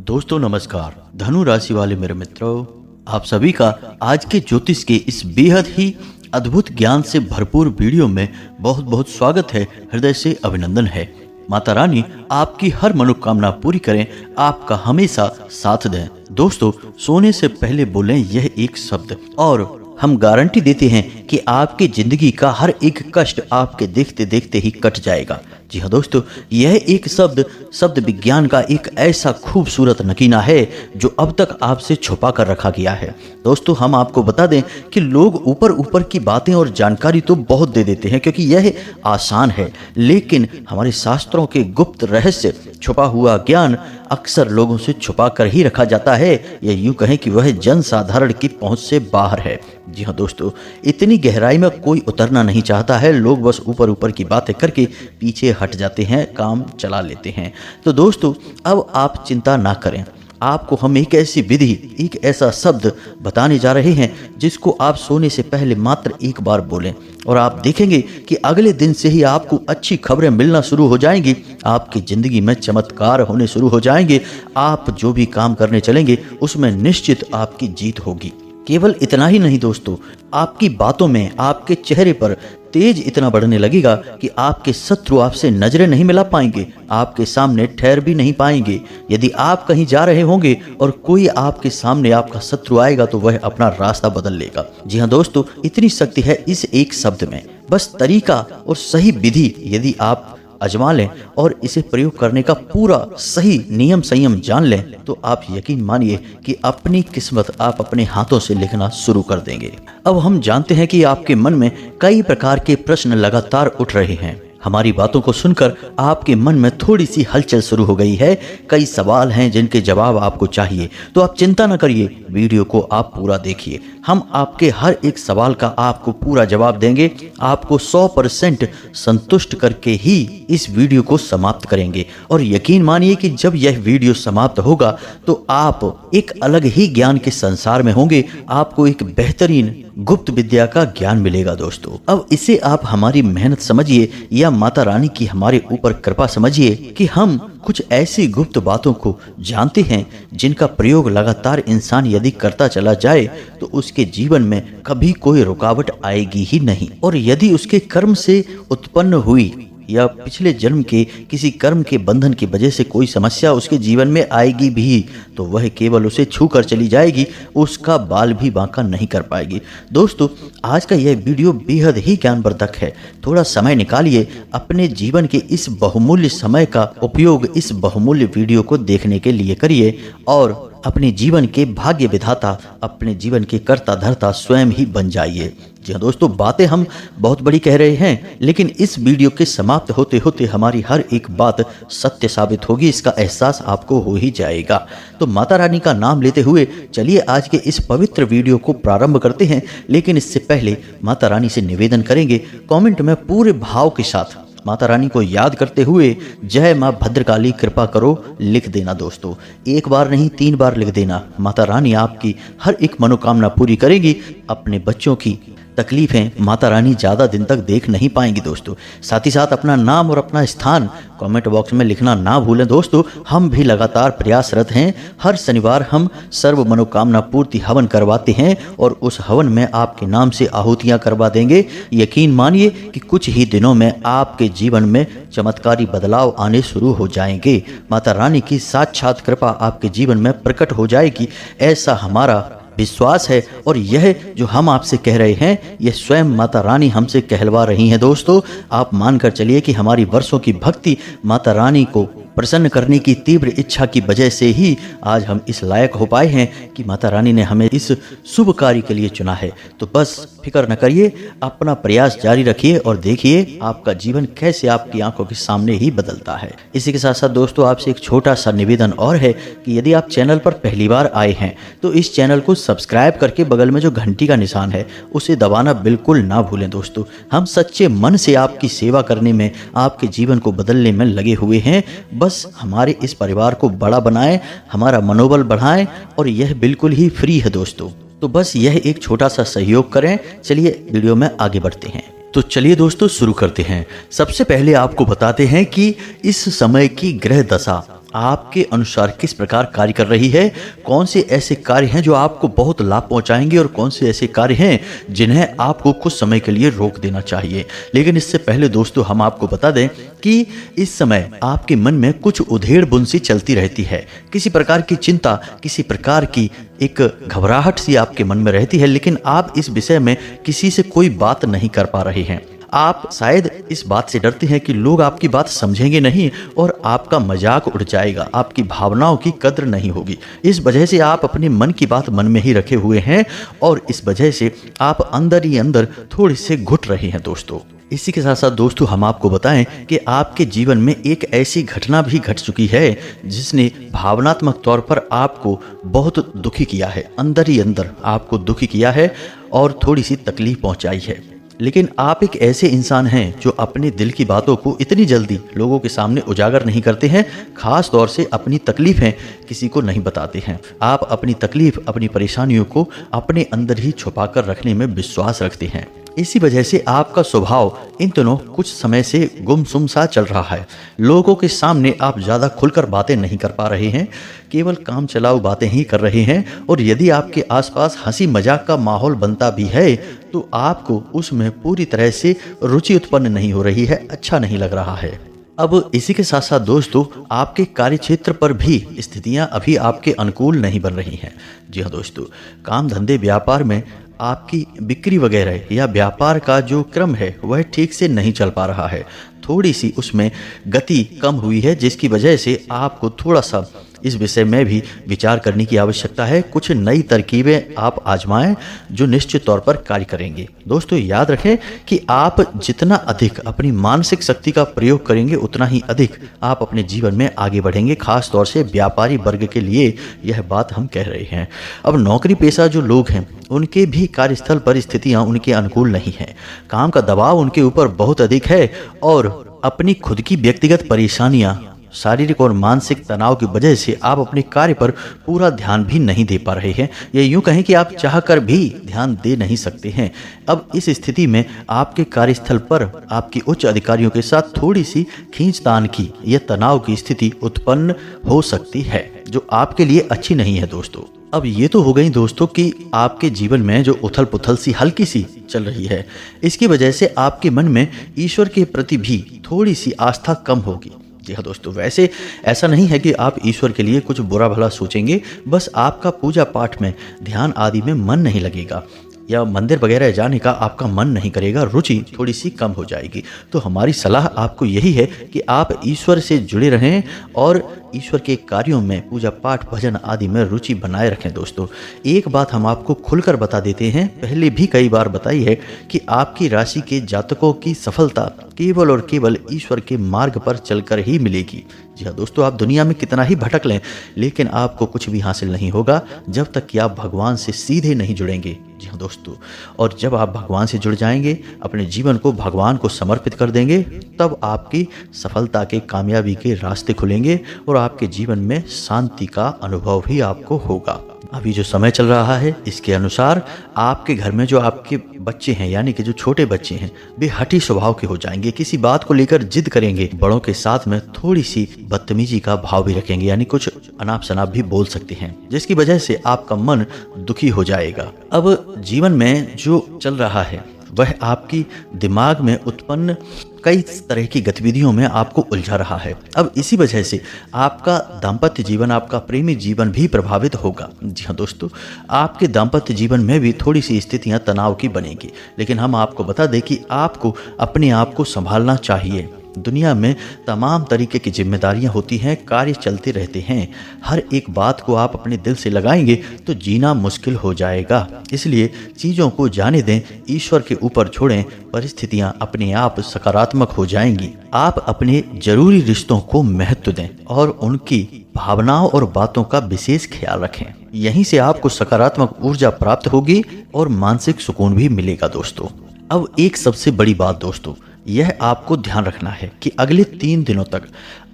दोस्तों नमस्कार। धनु राशि वाले मेरे मित्रों, आप सभी का आज के ज्योतिष के इस बेहद ही अद्भुत ज्ञान से भरपूर वीडियो में बहुत बहुत स्वागत है। हृदय से अभिनंदन है। माता रानी आपकी हर मनोकामना पूरी करें, आपका हमेशा साथ दें। दोस्तों, सोने से पहले बोलें यह एक शब्द और हम गारंटी देते हैं कि आपकी जिंदगी का हर एक कष्ट आपके देखते देखते ही कट जाएगा। जी हाँ दोस्तों, यह एक शब्द विज्ञान का एक ऐसा खूबसूरत नगीना है जो अब तक आपसे छुपा कर रखा गया है। दोस्तों, हम आपको बता दें कि लोग ऊपर ऊपर की बातें और जानकारी तो बहुत दे देते हैं क्योंकि यह आसान है, लेकिन हमारे शास्त्रों के गुप्त रहस्य, छुपा हुआ ज्ञान अक्सर लोगों से छुपा कर ही रखा जाता है, या यूं कहें कि वह जन साधारण की पहुंच से बाहर है। जी हाँ दोस्तों, इतनी गहराई में कोई उतरना नहीं चाहता है। लोग बस ऊपर ऊपर की बातें करके पीछे हट जाते हैं, काम चला लेते हैं। तो दोस्तों, अब आप चिंता ना करें। आपको हम एक ऐसी विधि, एक ऐसा शब्द बताने जा रहे हैं जिसको आप सोने से पहले मात्र एक बार बोलें और आप देखेंगे कि अगले दिन से ही आपको अच्छी खबरें मिलना शुरू हो जाएंगी। आपकी जिंदगी में चमत्कार होने शुरू हो जाएंगे। आप जो भी काम करने चलेंगे उसमें निश्चित आपकी जीत होगी। केवल इतना ही नहीं दोस्तों, आपकी बातों में, आपके चेहरे पर तेज इतना बढ़ने लगेगा कि आपके शत्रु आपसे नजरें नहीं मिला पाएंगे, आपके सामने ठहर भी नहीं पाएंगे। यदि आप कहीं जा रहे होंगे और कोई आपके सामने आपका शत्रु आएगा तो वह अपना रास्ता बदल लेगा। जी हाँ दोस्तों, इतनी शक्ति है इस एक शब्द में। बस तरीका और सही विधि यदि आप आजमा लें और इसे प्रयोग करने का पूरा सही नियम संयम जान लें तो आप यकीन मानिए कि अपनी किस्मत आप अपने हाथों से लिखना शुरू कर देंगे। अब हम जानते हैं कि आपके मन में कई प्रकार के प्रश्न लगातार उठ रहे हैं। हमारी बातों को सुनकर आपके मन में थोड़ी सी हलचल शुरू हो गई है। कई सवाल हैं जिनके जवाब आपको चाहिए, तो आप चिंता न करिए, वीडियो को आप पूरा देखिए। हम आपके हर एक सवाल का आपको पूरा जवाब देंगे। आपको 100% संतुष्ट करके ही इस वीडियो को समाप्त करेंगे। और यकीन मानिए कि जब यह वीडियो समाप्त होगा तो आप एक अलग ही ज्ञान के संसार में होंगे। आपको एक बेहतरीन गुप्त विद्या का ज्ञान मिलेगा दोस्तों। अब इसे आप हमारी मेहनत समझिए या माता रानी की हमारे ऊपर कृपा समझिए कि हम कुछ ऐसी गुप्त बातों को जानते हैं जिनका प्रयोग लगातार इंसान यदि करता चला जाए तो उसके जीवन में कभी कोई रुकावट आएगी ही नहीं। और यदि उसके कर्म से उत्पन्न हुई या पिछले जन्म के किसी कर्म के बंधन की वजह से कोई समस्या उसके जीवन में आएगी भी तो वह केवल उसे छू कर चली जाएगी, उसका बाल भी बांका नहीं कर पाएगी। दोस्तों, आज का यह वीडियो बेहद ही ज्ञानवर्धक है। थोड़ा समय निकालिए, अपने जीवन के इस बहुमूल्य समय का उपयोग इस बहुमूल्य वीडियो को देखने के लिए करिए और अपने जीवन के भाग्य विधाता, अपने जीवन के कर्ता धर्ता स्वयं ही बन जाइए। जी हाँ दोस्तों, बातें हम बहुत बड़ी कह रहे हैं, लेकिन इस वीडियो के समाप्त होते होते हमारी हर एक बात सत्य साबित होगी, इसका एहसास आपको हो ही जाएगा। तो माता रानी का नाम लेते हुए चलिए आज के इस पवित्र वीडियो को प्रारंभ करते हैं। लेकिन इससे पहले माता रानी से निवेदन करेंगे, कमेंट में पूरे भाव के साथ माता रानी को याद करते हुए जय मां भद्रकाली कृपा करो लिख देना दोस्तों। एक बार नहीं, 3 बार लिख देना। माता रानी आपकी हर एक मनोकामना पूरी करेगी। अपने बच्चों की तकलीफें माता रानी ज़्यादा दिन तक देख नहीं पाएंगी दोस्तों। साथ ही साथ अपना नाम और अपना स्थान कमेंट बॉक्स में लिखना ना भूलें दोस्तों। हम भी लगातार प्रयासरत हैं। हर शनिवार हम सर्व मनोकामना पूर्ति हवन करवाते हैं और उस हवन में आपके नाम से आहुतियाँ करवा देंगे। यकीन मानिए कि कुछ ही दिनों में आपके जीवन में चमत्कारी बदलाव आने शुरू हो जाएंगे। माता रानी की साक्षात कृपा आपके जीवन में प्रकट हो जाएगी, ऐसा हमारा विश्वास है। और यह जो हम आपसे कह रहे हैं यह स्वयं माता रानी हमसे कहलवा रही हैं दोस्तों। आप मानकर चलिए कि हमारी वर्षों की भक्ति माता रानी को प्रसन्न करने की तीव्र इच्छा की वजह से ही आज हम इस लायक हो पाए हैं कि माता रानी ने हमें इस शुभ कार्य के लिए चुना है। तो बस फिक्र न करिए, अपना प्रयास जारी रखिए और देखिए आपका जीवन कैसे आपकी आंखों के सामने ही बदलता है। इसी के साथ साथ दोस्तों, आपसे एक छोटा सा निवेदन और है कि यदि आप चैनल पर पहली बार आए हैं तो इस चैनल को सब्सक्राइब करके बगल में जो घंटी का निशान है उसे दबाना बिल्कुल ना भूलें दोस्तों। हम सच्चे मन से आपकी सेवा करने में, आपके जीवन को बदलने में लगे हुए हैं। बस हमारे इस परिवार को बड़ा बनाएं, हमारा मनोबल बढ़ाएं और यह बिल्कुल ही फ्री है दोस्तों। तो बस यह एक छोटा सा सहयोग करें। चलिए वीडियो में आगे बढ़ते हैं। तो चलिए दोस्तों शुरू करते हैं। सबसे पहले आपको बताते हैं कि इस समय की ग्रह दशा आपके अनुसार किस प्रकार कार्य कर रही है, कौन से ऐसे कार्य हैं जो आपको बहुत लाभ पहुंचाएंगे और कौन से ऐसे कार्य हैं जिन्हें आपको कुछ समय के लिए रोक देना चाहिए। लेकिन इससे पहले दोस्तों हम आपको बता दें कि इस समय आपके मन में कुछ उधेड़ बुन सी चलती रहती है, किसी प्रकार की चिंता, किसी प्रकार की एक घबराहट सी आपके मन में रहती है, लेकिन आप इस विषय में किसी से कोई बात नहीं कर पा रहे हैं। आप शायद इस बात से डरते हैं कि लोग आपकी बात समझेंगे नहीं और आपका मजाक उड़ जाएगा, आपकी भावनाओं की कद्र नहीं होगी। इस वजह से आप अपने मन की बात मन में ही रखे हुए हैं और इस वजह से आप अंदर ही अंदर थोड़े से घुट रहे हैं दोस्तों। इसी के साथ साथ दोस्तों हम आपको बताएं कि आपके जीवन में एक ऐसी घटना भी घट चुकी है जिसने भावनात्मक तौर पर आपको बहुत दुखी किया है, अंदर ही अंदर आपको दुखी किया है और थोड़ी सी तकलीफ पहुंचाई है। लेकिन आप एक ऐसे इंसान हैं जो अपने दिल की बातों को इतनी जल्दी लोगों के सामने उजागर नहीं करते हैं, खास तौर से अपनी तकलीफें किसी को नहीं बताते हैं। आप अपनी तकलीफ, अपनी परेशानियों को अपने अंदर ही छुपाकर रखने में विश्वास रखते हैं। इसी वजह से आपका स्वभाव इन दिनों कुछ समय से गुमसुम सा चल रहा है। लोगों के सामने आप ज़्यादा खुलकर बातें नहीं कर पा रहे हैं, केवल काम चलाऊ बातें ही कर रहे हैं और यदि आपके आसपास हंसी मजाक का माहौल बनता भी है तो आपको उसमें पूरी तरह से रुचि उत्पन्न नहीं हो रही है, अच्छा नहीं लग रहा है। अब इसी के साथ साथ दोस्तों आपके कार्यक्षेत्र पर भी स्थितियां अभी आपके अनुकूल नहीं बन रही हैं। जी हाँ दोस्तों, काम धंधे व्यापार में आपकी बिक्री वगैरह या व्यापार का जो क्रम है वह ठीक से नहीं चल पा रहा है, थोड़ी सी उसमें गति कम हुई है, जिसकी वजह से आपको थोड़ा सा इस विषय में भी विचार करने की आवश्यकता है। कुछ नई तरकीबें आप आजमाएं जो निश्चित तौर पर कार्य करेंगे। दोस्तों याद रखें कि आप जितना अधिक अपनी मानसिक शक्ति का प्रयोग करेंगे उतना ही अधिक आप अपने जीवन में आगे बढ़ेंगे, खास तौर से व्यापारी वर्ग के लिए यह बात हम कह रहे हैं। अब नौकरी पेशा जो लोग हैं उनके भी कार्यस्थल परिस्थितियां उनके अनुकूल नहीं हैं, काम का दबाव उनके ऊपर बहुत अधिक है और अपनी खुद की व्यक्तिगत परेशानियां, शारीरिक और मानसिक तनाव की वजह से आप अपने कार्य पर पूरा ध्यान भी नहीं दे पा रहे हैं, या यूं कहें कि आप चाहकर भी ध्यान दे नहीं सकते हैं। अब इस स्थिति में आपके कार्यस्थल पर आपकी उच्च अधिकारियों के साथ थोड़ी सी खींचतान की या तनाव की स्थिति उत्पन्न हो सकती है, जो आपके लिए अच्छी नहीं है दोस्तों। अब ये तो हो गई दोस्तों कि आपके जीवन में जो उथल पुथल सी हल्की सी चल रही है, इसकी वजह से आपके मन में ईश्वर के प्रति भी थोड़ी सी आस्था कम होगी। जी हाँ दोस्तों, वैसे ऐसा नहीं है कि आप ईश्वर के लिए कुछ बुरा भला सोचेंगे, बस आपका पूजा पाठ में, ध्यान आदि में मन नहीं लगेगा या मंदिर वगैरह जाने का आपका मन नहीं करेगा, रुचि थोड़ी सी कम हो जाएगी। तो हमारी सलाह आपको यही है कि आप ईश्वर से जुड़े रहें और ईश्वर के कार्यों में, पूजा पाठ, भजन आदि में रुचि बनाए रखें। दोस्तों एक बात हम आपको खुलकर बता देते हैं, पहले भी कई बार बताई है कि आपकी राशि के जातकों की सफलता केवल और केवल ईश्वर के मार्ग पर चलकर ही मिलेगी। जी हाँ दोस्तों, आप दुनिया में कितना ही भटक लें लेकिन आपको कुछ भी हासिल नहीं होगा जब तक कि आप भगवान से सीधे नहीं जुड़ेंगे। जी हाँ दोस्तों, और जब आप भगवान से जुड़ जाएंगे, अपने जीवन को भगवान को समर्पित कर देंगे, तब आपकी सफलता के, कामयाबी के रास्ते खुलेंगे और आपके जीवन में शांति का अनुभव भी आपको होगा। अभी जो समय चल रहा है इसके अनुसार आपके घर में जो आपके बच्चे हैं, यानी कि जो छोटे बच्चे हैं, वे हठी स्वभाव के हो जाएंगे, किसी बात को लेकर जिद करेंगे, बड़ों के साथ में थोड़ी सी बदतमीजी का भाव भी रखेंगे, यानी कुछ अनाप शनाप भी बोल सकते हैं, जिसकी वजह से आपका मन दुखी हो जाएगा। अब जीवन में जो चल रहा है वह आपकी दिमाग में उत्पन्न कई तरह की गतिविधियों में आपको उलझा रहा है। अब इसी वजह से आपका दाम्पत्य जीवन, आपका प्रेमी जीवन भी प्रभावित होगा। जी हाँ दोस्तों, आपके दाम्पत्य जीवन में भी थोड़ी सी स्थितियां तनाव की बनेगी, लेकिन हम आपको बता दें कि आपको अपने आप को संभालना चाहिए। दुनिया में तमाम तरीके की जिम्मेदारियां होती हैं, कार्य चलते रहते हैं, हर एक बात को आप अपने दिल से लगाएंगे तो जीना मुश्किल हो जाएगा। इसलिए चीज़ों को जाने दें, ईश्वर के ऊपर छोड़ें, परिस्थितियां अपने आप सकारात्मक हो जाएंगी। आप अपने जरूरी रिश्तों को महत्व दें और उनकी भावनाओं और बातों का विशेष ख्याल रखें। यहीं से आपको सकारात्मक ऊर्जा प्राप्त होगी और मानसिक सुकून भी मिलेगा दोस्तों। अब एक सबसे बड़ी बात दोस्तों, यह आपको ध्यान रखना है कि अगले 3 दिनों तक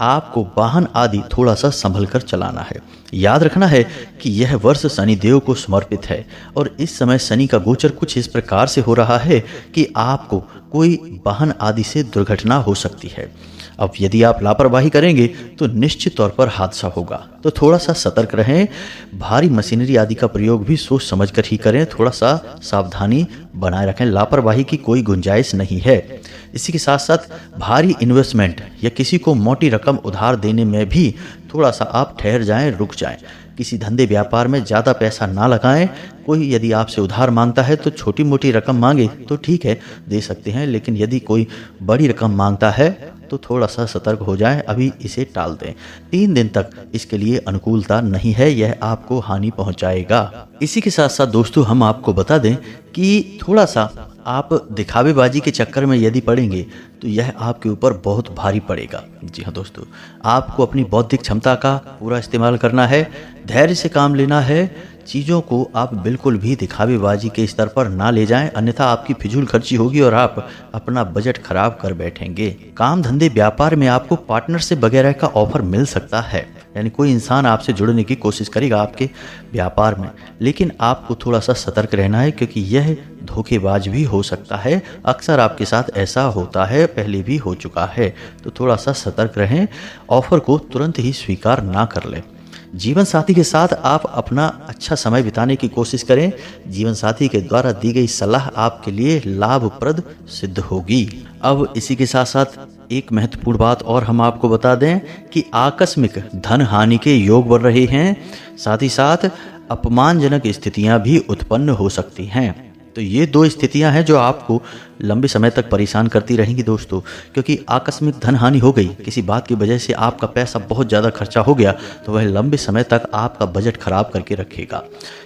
आपको वाहन आदि थोड़ा सा संभल कर चलाना है। याद रखना है कि यह वर्ष शनि देव को समर्पित है और इस समय शनि का गोचर कुछ इस प्रकार से हो रहा है कि आपको कोई वाहन आदि से दुर्घटना हो सकती है। अब यदि आप लापरवाही करेंगे तो निश्चित तौर पर हादसा होगा। तो थोड़ा सा सतर्क रहें। भारी मशीनरी आदि का प्रयोग भी सोच समझ कर ही करें। थोड़ा सा सावधानी बनाए रखें। लापरवाही की कोई गुंजाइश नहीं है। इसी के साथ साथ भारी इन्वेस्टमेंट या किसी को मोटी रकम उधार देने में भी थोड़ा सा आप ठहर जाएं, रुक जाएं। किसी धंधे व्यापार में ज़्यादा पैसा ना लगाएं। कोई यदि आपसे उधार मांगता है तो छोटी मोटी रकम मांगे तो ठीक है, दे सकते हैं, लेकिन यदि कोई बड़ी रकम मांगता है तो थोड़ा सा सतर्क हो जाएं, अभी इसे टाल दें। 3 दिन तक इसके लिए अनुकूलता नहीं है, यह आपको हानि पहुंचाएगा। इसी के साथ साथ दोस्तों हम आपको बता दें कि थोड़ा सा आप दिखावेबाजी के चक्कर में यदि पड़ेंगे तो यह आपके ऊपर बहुत भारी पड़ेगा। जी हाँ दोस्तों, आपको अपनी बौद्धिक क्षमता का पूरा इस्तेमाल करना है, धैर्य से काम लेना है। चीज़ों को आप बिल्कुल भी दिखावेबाजी के स्तर पर ना ले जाएं, अन्यथा आपकी फिजूल खर्ची होगी और आप अपना बजट खराब कर बैठेंगे। काम धंधे व्यापार में आपको पार्टनरशिप वगैरह का ऑफर मिल सकता है, यानी कोई इंसान आपसे जुड़ने की कोशिश करेगा आपके व्यापार में, लेकिन आपको थोड़ा सा सतर्क रहना है क्योंकि यह धोखेबाज भी हो सकता है। अक्सर आपके साथ ऐसा होता है, पहले भी हो चुका है, तो थोड़ा सा सतर्क रहें। ऑफर को तुरंत ही स्वीकार ना कर लें। जीवन साथी के साथ आप अपना अच्छा समय बिताने की कोशिश करें। जीवन साथी के द्वारा दी गई सलाह आपके लिए लाभप्रद सिद्ध होगी। अब इसी के साथ साथ एक महत्वपूर्ण बात और हम आपको बता दें कि आकस्मिक धन हानि के योग बढ़ रहे हैं, साथ ही साथ अपमानजनक स्थितियां भी उत्पन्न हो सकती हैं। तो ये 2 स्थितियां हैं जो आपको लंबे समय तक परेशान करती रहेंगी दोस्तों, क्योंकि आकस्मिक धन हानि हो गई, किसी बात की वजह से आपका पैसा बहुत ज़्यादा खर्चा हो गया तो वह लंबे समय तक आपका बजट खराब करके रखेगा।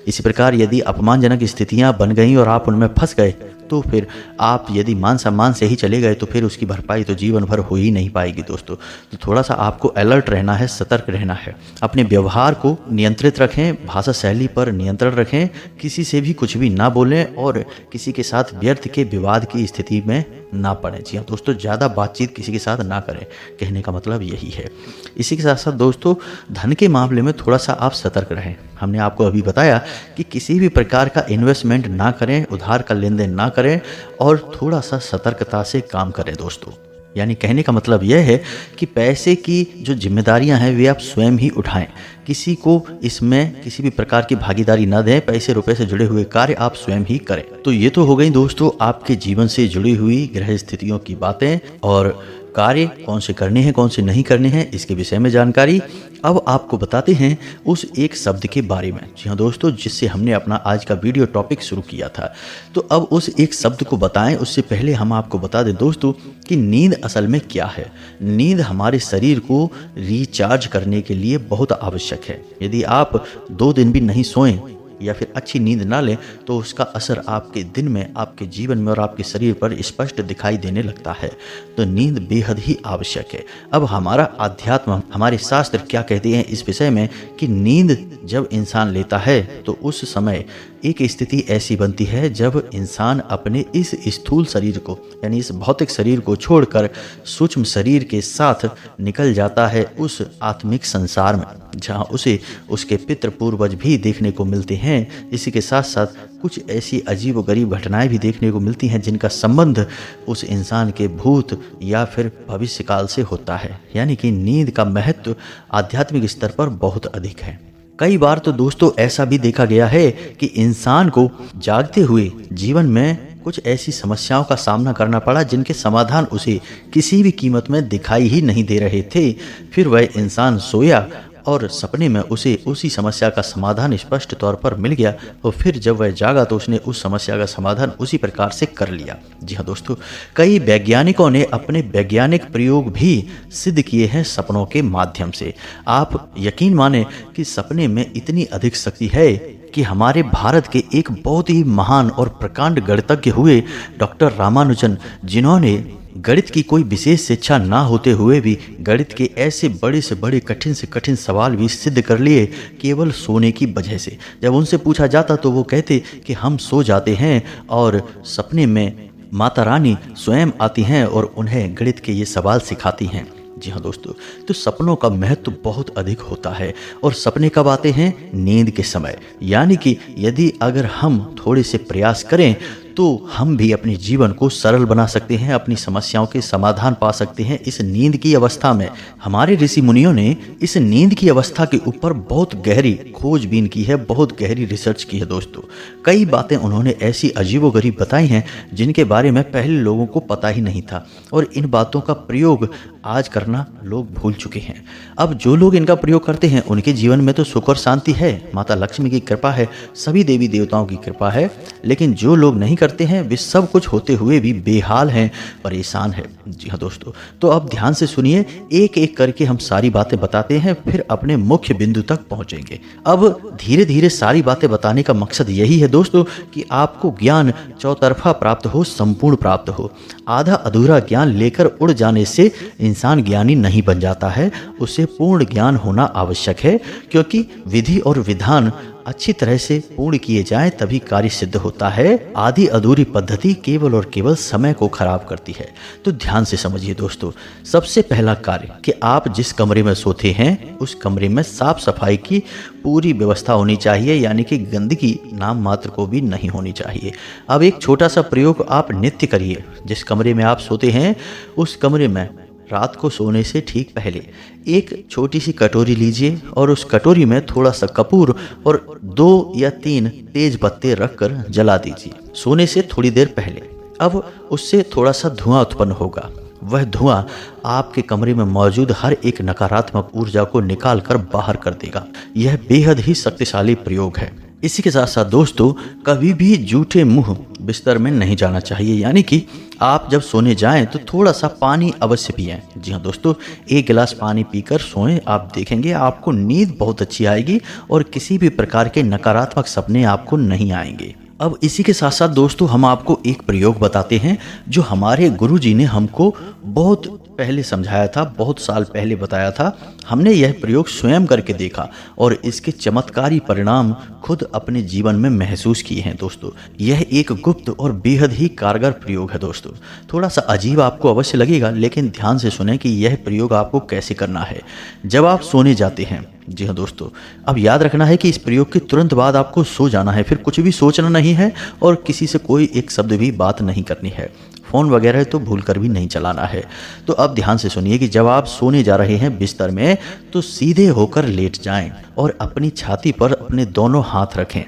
इसी प्रकार यदि अपमानजनक स्थितियां बन गई और आप उनमें फंस गए तो फिर आप यदि मान सम्मान से ही चले गए तो फिर उसकी भरपाई तो जीवन भर हो ही नहीं पाएगी दोस्तों। तो थोड़ा सा आपको अलर्ट रहना है, सतर्क रहना है। अपने व्यवहार को नियंत्रित रखें, भाषा शैली पर नियंत्रण रखें, किसी से भी कुछ भी ना बोलें और किसी के साथ व्यर्थ के विवाद की स्थिति में ना पड़ें। जी हाँ दोस्तों, ज़्यादा बातचीत किसी के साथ ना करें, कहने का मतलब यही है। इसी के साथ साथ दोस्तों धन के मामले में थोड़ा सा आप सतर्क रहें। हमने आपको अभी बताया कि किसी भी प्रकार का इन्वेस्टमेंट ना करें, उधार का लेन देन ना करें और थोड़ा सा सतर्कता से काम करें दोस्तों। यानी कहने का मतलब यह है कि पैसे की जो जिम्मेदारियां हैं वे आप स्वयं ही उठाएं, किसी को इसमें किसी भी प्रकार की भागीदारी न दें। पैसे रुपए से जुड़े हुए कार्य आप स्वयं ही करें। तो ये तो हो गई दोस्तों आपके जीवन से जुड़ी हुई ग्रह स्थितियों की बातें और कार्य कौन से करने हैं कौन से नहीं करने हैं इसके विषय में जानकारी। अब आपको बताते हैं उस एक शब्द के बारे में। जी हाँ दोस्तों, जिससे हमने अपना आज का वीडियो टॉपिक शुरू किया था। तो अब उस एक शब्द को बताएं उससे पहले हम आपको बता दें दोस्तों कि नींद असल में क्या है। नींद हमारे शरीर को रिचार्ज करने के लिए बहुत आवश्यक है। यदि आप 2 दिन भी नहीं सोएं या फिर अच्छी नींद ना लें तो उसका असर आपके दिन में, आपके जीवन में और आपके शरीर पर स्पष्ट दिखाई देने लगता है। तो नींद बेहद ही आवश्यक है। अब हमारा अध्यात्म, हमारे शास्त्र क्या कहते हैं इस विषय में कि नींद जब इंसान लेता है तो उस समय एक स्थिति ऐसी बनती है जब इंसान अपने इस स्थूल शरीर को यानी इस भौतिक शरीर को छोड़कर सूक्ष्म शरीर के साथ निकल जाता है उस आत्मिक संसार में, जहाँ उसे उसके पितृ पूर्वज भी देखने को मिलते हैं। इसी के साथ साथ कुछ ऐसी अजीब व गरीब घटनाएं भी देखने को मिलती हैं जिनका संबंध उस इंसान के भूत या फिर भविष्य काल से होता है। यानी कि नींद का महत्व आध्यात्मिक स्तर पर बहुत अधिक है। कई बार तो दोस्तों ऐसा भी देखा गया है कि इंसान को जागते हुए जीवन में कुछ ऐसी समस्याओं का सामना करना पड़ा जिनके समाधान उसे किसी भी कीमत में दिखाई ही नहीं दे रहे थे। फिर वह इंसान सोया और सपने में उसे उसी समस्या का समाधान स्पष्ट तौर पर मिल गया और फिर जब वह जागा तो उसने उस समस्या का समाधान उसी प्रकार से कर लिया। जी हाँ दोस्तों, कई वैज्ञानिकों ने अपने वैज्ञानिक प्रयोग भी सिद्ध किए हैं सपनों के माध्यम से। आप यकीन माने कि सपने में इतनी अधिक शक्ति है कि हमारे भारत के एक बहुत ही महान और प्रकांड गणितज्ञ हुए डॉक्टर रामानुजन, जिन्होंने गणित की कोई विशेष शिक्षा ना होते हुए भी गणित के ऐसे बड़े से बड़े कठिन से कठिन सवाल भी सिद्ध कर लिए केवल सोने की वजह से। जब उनसे पूछा जाता तो वो कहते कि हम सो जाते हैं और सपने में माता रानी स्वयं आती हैं और उन्हें गणित के ये सवाल सिखाती हैं। जी हाँ दोस्तों, तो सपनों का महत्व बहुत अधिक होता है और सपने कब आते हैं? नींद के समय। यानी कि यदि अगर हम थोड़े से प्रयास करें तो हम भी अपने जीवन को सरल बना सकते हैं, अपनी समस्याओं के समाधान पा सकते हैं इस नींद की अवस्था में। हमारे ऋषि मुनियों ने इस नींद की अवस्था के ऊपर बहुत गहरी खोजबीन की है, बहुत गहरी रिसर्च की है दोस्तों। कई बातें उन्होंने ऐसी अजीबोगरीब बताई हैं जिनके बारे में पहले लोगों को पता ही नहीं था, और इन बातों का प्रयोग आज करना लोग भूल चुके हैं। अब जो लोग इनका प्रयोग करते हैं उनके जीवन में तो सुख और शांति है, माता लक्ष्मी की कृपा है, सभी देवी देवताओं की कृपा है। लेकिन जो लोग नहीं करते हैं वे सब कुछ होते हुए भी बेहाल हैं, परेशान है। जी हाँ दोस्तों, तो अब ध्यान से सुनिए, एक एक करके हम सारी बातें बताते हैं, फिर अपने मुख्य बिंदु तक पहुंचेंगे। अब धीरे धीरे सारी बातें बताने का मकसद यही है दोस्तों कि आपको ज्ञान चौतरफा प्राप्त हो, संपूर्ण प्राप्त हो। आधा अधूरा ज्ञान लेकर उड़ जाने से इंसान ज्ञानी नहीं बन जाता है, उसे पूर्ण ज्ञान होना आवश्यक है, क्योंकि विधि और विधान अच्छी तरह से पूर्ण किए जाएं तभी कार्य सिद्ध होता है। आधी अधूरी पद्धति केवल और केवल समय को खराब करती है। तो ध्यान से समझिए दोस्तों, सबसे पहला कार्य कि आप जिस कमरे में सोते हैं उस कमरे में साफ सफाई की पूरी व्यवस्था होनी चाहिए, यानी कि गंदगी नाम मात्र को भी नहीं होनी चाहिए। अब एक छोटा सा प्रयोग आप नित्य करिए। जिस कमरे में आप सोते हैं उस कमरे में रात को सोने से ठीक पहले एक छोटी सी कटोरी लीजिए और उस कटोरी में थोड़ा सा कपूर और 2 या 3 तेज पत्ते रखकर जला दीजिए सोने से थोड़ी देर पहले। अब उससे थोड़ा सा धुआं उत्पन्न होगा। वह धुआं आपके कमरे में मौजूद हर एक नकारात्मक ऊर्जा को निकाल कर बाहर कर देगा। यह बेहद ही शक्तिशाली प्रयोग है। इसी के साथ साथ दोस्तों, कभी भी जूठे मुंह बिस्तर में नहीं जाना चाहिए, यानी कि आप जब सोने जाएं तो थोड़ा सा पानी अवश्य पिएं। जी हाँ दोस्तों, 1 गिलास पानी पीकर सोएं, आप देखेंगे आपको नींद बहुत अच्छी आएगी और किसी भी प्रकार के नकारात्मक सपने आपको नहीं आएंगे। अब इसी के साथ साथ दोस्तों, हम आपको एक प्रयोग बताते हैं जो हमारे गुरुजी ने हमको बहुत पहले समझाया था, बहुत साल पहले बताया था। हमने यह प्रयोग स्वयं करके देखा और इसके चमत्कारी परिणाम खुद अपने जीवन में महसूस किए हैं दोस्तों। यह एक गुप्त और बेहद ही कारगर प्रयोग है दोस्तों। थोड़ा सा अजीब आपको अवश्य लगेगा, लेकिन ध्यान से सुनें कि यह प्रयोग आपको कैसे करना है जब आप सोने जाते हैं। जी हाँ दोस्तों, अब याद रखना है कि इस प्रयोग के तुरंत बाद आपको सो जाना है, फिर कुछ भी सोचना नहीं है और किसी से कोई एक शब्द भी बात नहीं करनी है। फ़ोन वगैरह तो भूल कर भी नहीं चलाना है। तो अब ध्यान से सुनिए कि जब आप सोने जा रहे हैं बिस्तर में तो सीधे होकर लेट जाएं और अपनी छाती पर अपने दोनों हाथ रखें,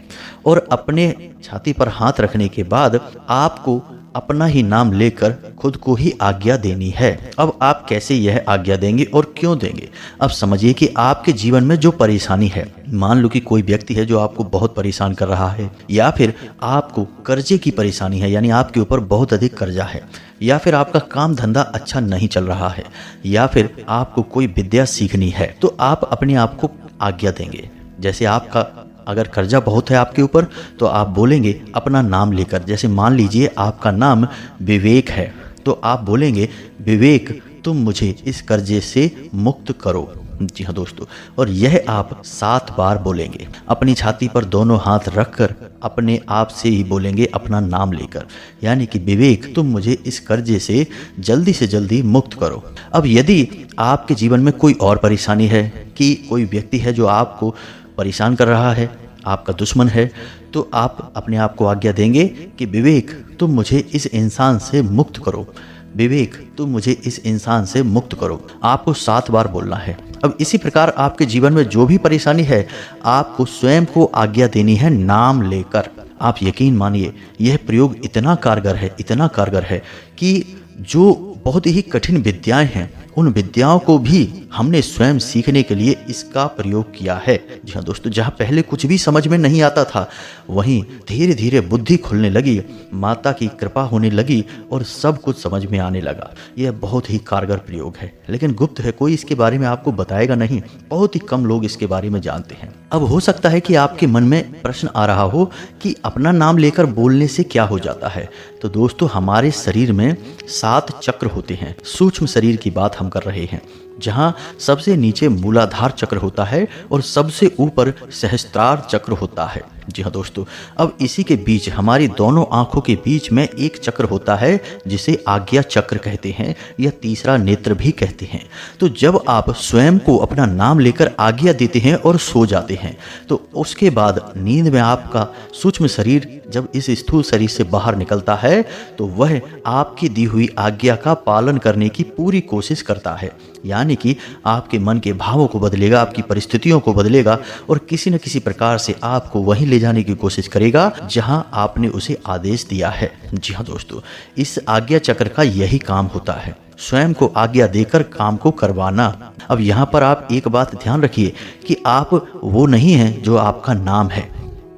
और अपने छाती पर हाथ रखने के बाद आपको अपना ही नाम लेकर खुद को ही आज्ञा देनी है। अब आप कैसे यह आज्ञा देंगे और क्यों देंगे? अब समझिए कि आपके जीवन में जो परेशानी है, मान लो कि कोई व्यक्ति है जो आपको बहुत परेशान कर रहा है, या फिर आपको कर्जे की परेशानी है, यानी आपके ऊपर बहुत अधिक कर्जा है, या फिर आपका काम धंधा अच्छा नहीं चल रहा है, या फिर आपको कोई विद्या सीखनी है, तो आप अपने आप को आज्ञा देंगे। जैसे आपका अगर कर्जा बहुत है आपके ऊपर तो आप बोलेंगे अपना नाम लेकर, जैसे मान लीजिए आपका नाम विवेक है तो आप बोलेंगे विवेक तुम मुझे इस कर्जे से मुक्त करो। जी हाँ दोस्तों, और यह आप 7 बार बोलेंगे। अपनी छाती पर दोनों हाथ रखकर अपने आप से ही बोलेंगे अपना नाम लेकर, यानी कि विवेक तुम मुझे इस कर्जे से जल्दी मुक्त करो। अब यदि आपके जीवन में कोई और परेशानी है कि कोई व्यक्ति है जो आपको परेशान कर रहा है, आपका दुश्मन है, तो आप अपने आप को आज्ञा देंगे कि विवेक तुम मुझे इस इंसान से मुक्त करो, विवेक तुम मुझे इस इंसान से मुक्त करो। आपको 7 बार बोलना है। अब इसी प्रकार आपके जीवन में जो भी परेशानी है आपको स्वयं को आज्ञा देनी है नाम लेकर। आप यकीन मानिए यह प्रयोग इतना कारगर है कि जो बहुत ही कठिन विद्याएं हैं उन विद्याओं को भी हमने स्वयं सीखने के लिए इसका प्रयोग किया है। जी हाँ दोस्तों, जहाँ पहले कुछ भी समझ में नहीं आता था वहीं धीरे धीरे बुद्धि खुलने लगी, माता की कृपा होने लगी और सब कुछ समझ में आने लगा। यह बहुत ही कारगर प्रयोग है, लेकिन गुप्त है, कोई इसके बारे में आपको बताएगा नहीं, बहुत ही कम लोग इसके बारे में जानते हैं। अब हो सकता है कि आपके मन में प्रश्न आ रहा हो कि अपना नाम लेकर बोलने से क्या हो जाता है। तो दोस्तों, हमारे शरीर में 7 चक्र होते हैं। सूक्ष्म शरीर की बात हम कर रहे हैं। जहां सबसे नीचे मूलाधार चक्र होता है और सबसे ऊपर सहस्त्रार चक्र होता है। जी हाँ दोस्तों, अब इसी के बीच हमारी दोनों आंखों के बीच में एक चक्र होता है जिसे आज्ञा चक्र कहते हैं या तीसरा नेत्र भी कहते हैं। तो जब आप स्वयं को अपना नाम लेकर आज्ञा देते हैं और सो जाते हैं तो उसके बाद नींद में आपका सूक्ष्म शरीर जब इस स्थूल शरीर से बाहर निकलता है तो वह आपकी दी हुई आज्ञा का पालन करने की पूरी कोशिश करता है। यानी कि आपके मन के भावों को बदलेगा, आपकी परिस्थितियों को बदलेगा और किसी न किसी प्रकार से आपको वहीं ले जाने की कोशिश करेगा जहां आपने उसे आदेश दिया है। जी हाँ दोस्तों, इस आज्ञा चक्र का यही काम होता है, स्वयं को आज्ञा देकर काम को करवाना। अब यहाँ पर आप एक बात ध्यान रखिए कि आप वो नहीं हैं जो आपका नाम है।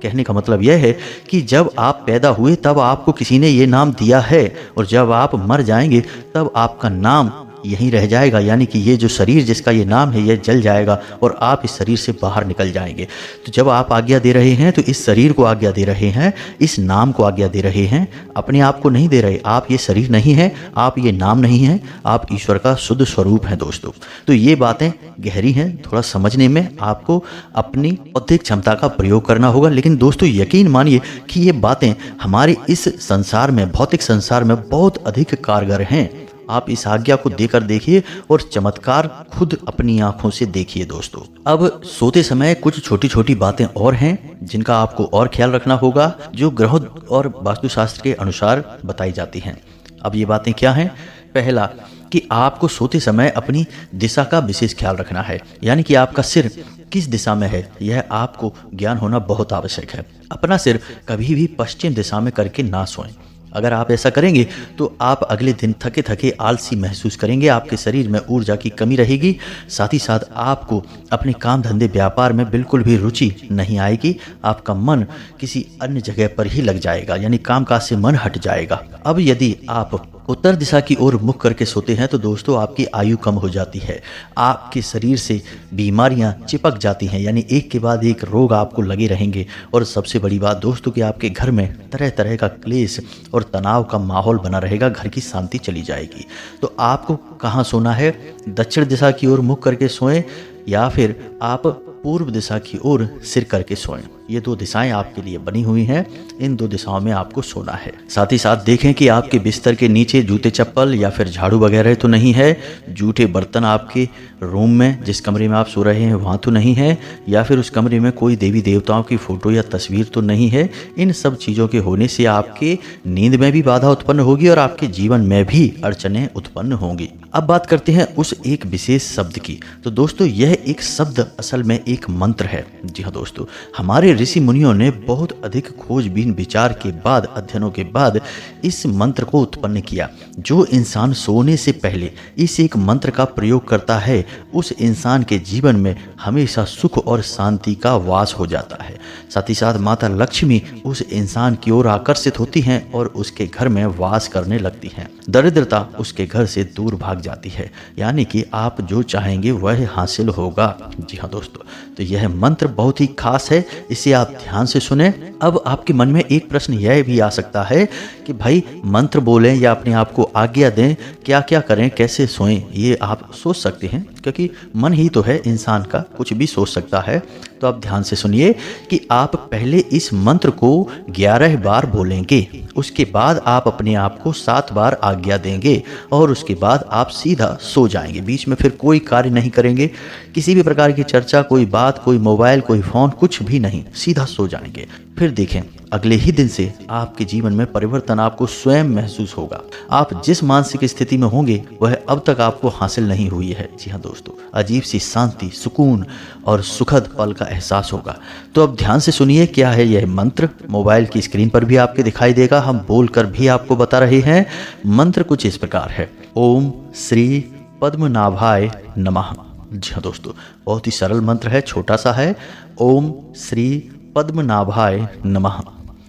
कहने का मतलब यह है कि जब आप पैदा हुए तब आपको किसी ने ये नाम दिया है और जब आप मर जाएंगे तब आपका नाम यहीं रह जाएगा। यानी कि ये जो शरीर जिसका ये नाम है यह जल जाएगा और आप इस शरीर से बाहर निकल जाएंगे। तो जब आप आज्ञा दे रहे हैं तो इस शरीर को आज्ञा दे रहे हैं, इस नाम को आज्ञा दे रहे हैं, अपने आप को नहीं दे रहे। आप ये शरीर नहीं है, आप ये नाम नहीं है, आप ईश्वर का शुद्ध स्वरूप हैं दोस्तों। तो ये बातें गहरी हैं, थोड़ा समझने में आपको अपनी बौद्धिक क्षमता का प्रयोग करना होगा। लेकिन दोस्तों यकीन मानिए कि ये बातें हमारे इस संसार में, भौतिक संसार में बहुत अधिक कारगर हैं। आप इस आज्ञा को देकर देखिए और चमत्कार खुद अपनी आंखों से देखिए दोस्तों। अब सोते समय कुछ छोटी छोटी बातें और हैं जिनका आपको और ख्याल रखना होगा, जो ग्रह और वास्तुशास्त्र के अनुसार बताई जाती हैं। अब ये बातें क्या हैं? पहला कि आपको सोते समय अपनी दिशा का विशेष ख्याल रखना है। यानी कि आपका सिर किस दिशा में है यह आपको ज्ञान होना बहुत आवश्यक है। अपना सिर कभी भी पश्चिम दिशा में करके ना सोएं। अगर आप ऐसा करेंगे तो आप अगले दिन थके थके आलसी महसूस करेंगे, आपके शरीर में ऊर्जा की कमी रहेगी, साथ ही साथ आपको अपने काम धंधे व्यापार में बिल्कुल भी रुचि नहीं आएगी। आपका मन किसी अन्य जगह पर ही लग जाएगा, यानी कामकाज से मन हट जाएगा। अब यदि आप उत्तर दिशा की ओर मुख करके सोते हैं तो दोस्तों आपकी आयु कम हो जाती है, आपके शरीर से बीमारियां चिपक जाती हैं, यानी एक के बाद एक रोग आपको लगे रहेंगे। और सबसे बड़ी बात दोस्तों कि आपके घर में तरह तरह का क्लेश और तनाव का माहौल बना रहेगा, घर की शांति चली जाएगी। तो आपको कहाँ सोना है? दक्षिण दिशा की ओर मुख करके सोएं या फिर आप पूर्व दिशा की ओर सिर करके सोएं। ये दो दिशाएं आपके लिए बनी हुई हैं, इन दो दिशाओं में आपको सोना है। साथ ही साथ देखें कि आपके बिस्तर के नीचे जूते चप्पल या फिर झाड़ू वगैरह तो नहीं है, जूठे बर्तन आपके रूम में जिस कमरे में आप सो रहे हैं वहाँ तो नहीं है, या फिर उस कमरे में कोई देवी देवताओं की फोटो या तस्वीर तो नहीं है। इन सब चीज़ों के होने से आपके नींद में भी बाधा उत्पन्न होगी और आपके जीवन में भी अड़चनें उत्पन्न होंगी। अब बात करते हैं उस एक विशेष शब्द की। तो दोस्तों यह एक शब्द असल में एक मंत्र है। जी हाँ दोस्तों, हमारे ऋषि मुनियों ने बहुत अधिक खोजबीन विचार के बाद, अध्ययनों के बाद इस मंत्र को उत्पन्न किया। जो इंसान सोने से पहले इस एक मंत्र का प्रयोग करता है उस इंसान के जीवन में हमेशा सुख और शांति का वास हो जाता है। साथ ही साथ माता लक्ष्मी उस इंसान की ओर आकर्षित होती हैं और उसके घर में वास करने लगती हैं। दरिद्रता उसके घर से दूर भाग जाती है, यानी कि आप जो चाहेंगे वह हासिल होगा। जी हाँ दोस्तों, तो यह मंत्र बहुत ही खास है, इसे आप ध्यान से सुने। अब आपके मन में एक प्रश्न यह भी आ सकता है कि भाई मंत्र बोलें या अपने आप को आज्ञा दें, क्या क्या करें, कैसे सोएं? ये आप सोच सकते हैं क्योंकि मन ही तो है इंसान का, कुछ भी सोच सकता है। तो आप ध्यान से सुनिए कि आप पहले इस मंत्र को 11 बार बोलेंगे, उसके बाद आप अपने आप को 7 बार आज्ञा देंगे और उसके बाद आप सीधा सो जाएंगे। बीच में फिर कोई कार्य नहीं करेंगे, किसी भी प्रकार की चर्चा, कोई बात, कोई मोबाइल, कोई फोन, कुछ भी नहीं, सीधा सो जाएंगे। फिर देखें अगले ही दिन से आपके जीवन में परिवर्तन आपको स्वयं महसूस होगा। आप जिस मानसिक स्थिति में होंगे वह अब तक आपको हासिल नहीं हुई है। जी हाँ दोस्तों, अजीब सी शांति, सुकून और सुखद पल का एहसास होगा। तो अब ध्यान से सुनिए क्या है यह मंत्र। मोबाइल की स्क्रीन पर भी आपके दिखाई देगा, हम बोलकर भी आपको बता रहे हैं। मंत्र कुछ इस प्रकार है, ओम श्री पद्मनाभाय नमः। जी हाँ दोस्तों, बहुत ही सरल मंत्र है, छोटा सा है, ओम श्री पद्मनाभाय नमः।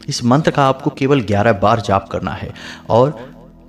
इस मंत्र का आपको केवल 11 बार जाप करना है और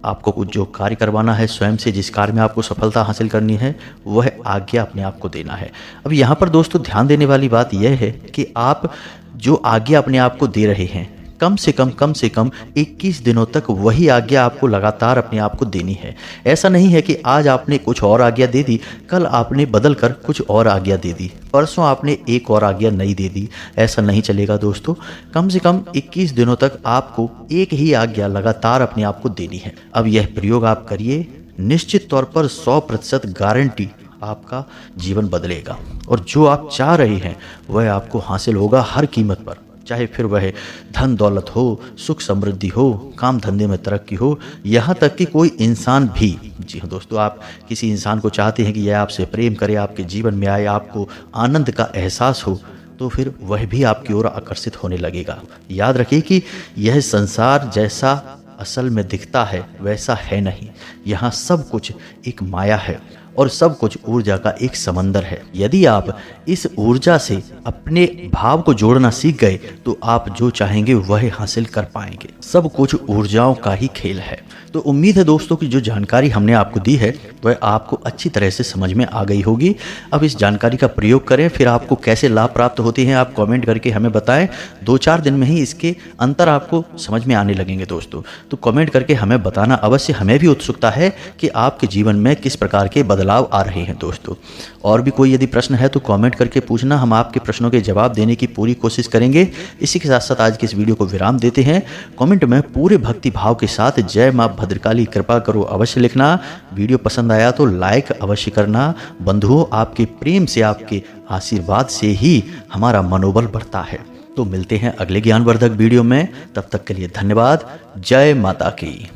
आपको कुछ जो कार्य करवाना है स्वयं से, जिस कार्य में आपको सफलता हासिल करनी है वह आज्ञा अपने आप को देना है। अब यहाँ पर दोस्तों ध्यान देने वाली बात यह है कि आप जो आज्ञा अपने आप को दे रहे हैं, कम से कम 21 दिनों तक वही आज्ञा आपको लगातार अपने आप को देनी है। ऐसा नहीं है कि आज आपने कुछ और आज्ञा दे दी, कल आपने बदल कर कुछ और आज्ञा दे दी, परसों आपने एक और आज्ञा नहीं दे दी। ऐसा नहीं चलेगा दोस्तों। कम से कम 21 दिनों तक आपको एक ही आज्ञा लगातार अपने आप को देनी है। अब यह प्रयोग आप करिए, निश्चित तौर पर 100% गारंटी आपका जीवन बदलेगा और जो आप चाह रहे हैं वह आपको हासिल होगा हर कीमत पर। चाहे फिर वह धन दौलत हो, सुख समृद्धि हो, काम धंधे में तरक्की हो, यहाँ तक कि कोई इंसान भी, जी हाँ दोस्तों, आप किसी इंसान को चाहते हैं कि यह आपसे प्रेम करे, आपके जीवन में आए, आपको आनंद का एहसास हो, तो फिर वह भी आपकी ओर आकर्षित होने लगेगा। याद रखिए कि यह संसार जैसा असल में दिखता है वैसा है नहीं। यहाँ सब कुछ एक माया है और सब कुछ ऊर्जा का एक समंदर है। यदि आप इस ऊर्जा से अपने भाव को जोड़ना सीख गए तो आप जो चाहेंगे वह हासिल कर पाएंगे। सब कुछ ऊर्जाओं का ही खेल है। तो उम्मीद है दोस्तों कि जो जानकारी हमने आपको दी है वह आपको अच्छी तरह से समझ में आ गई होगी। अब इस जानकारी का प्रयोग करें, फिर आपको कैसे लाभ प्राप्त होते हैं आप कमेंट करके हमें बताएं। 2-4 दिन में ही इसके अंतर आपको समझ में आने लगेंगे दोस्तों। तो कमेंट करके हमें बताना अवश्य, हमें भी उत्सुकता है कि आपके जीवन में किस प्रकार के बदलाव आ रहे हैं दोस्तों। और भी कोई यदि प्रश्न है तो कमेंट करके पूछना, हम आपके प्रश्नों के जवाब देने की पूरी कोशिश करेंगे। इसी के साथ साथ आज की इस वीडियो को विराम देते हैं। कमेंट में पूरे भक्ति भाव के साथ जय मां भद्रकाली कृपा करो अवश्य लिखना। वीडियो पसंद आया तो लाइक अवश्य करना। बंधुओं, आपके प्रेम से, आपके आशीर्वाद से ही हमारा मनोबल बढ़ता है। तो मिलते हैं अगले ज्ञानवर्धक वीडियो में, तब तक के लिए धन्यवाद। जय माता की।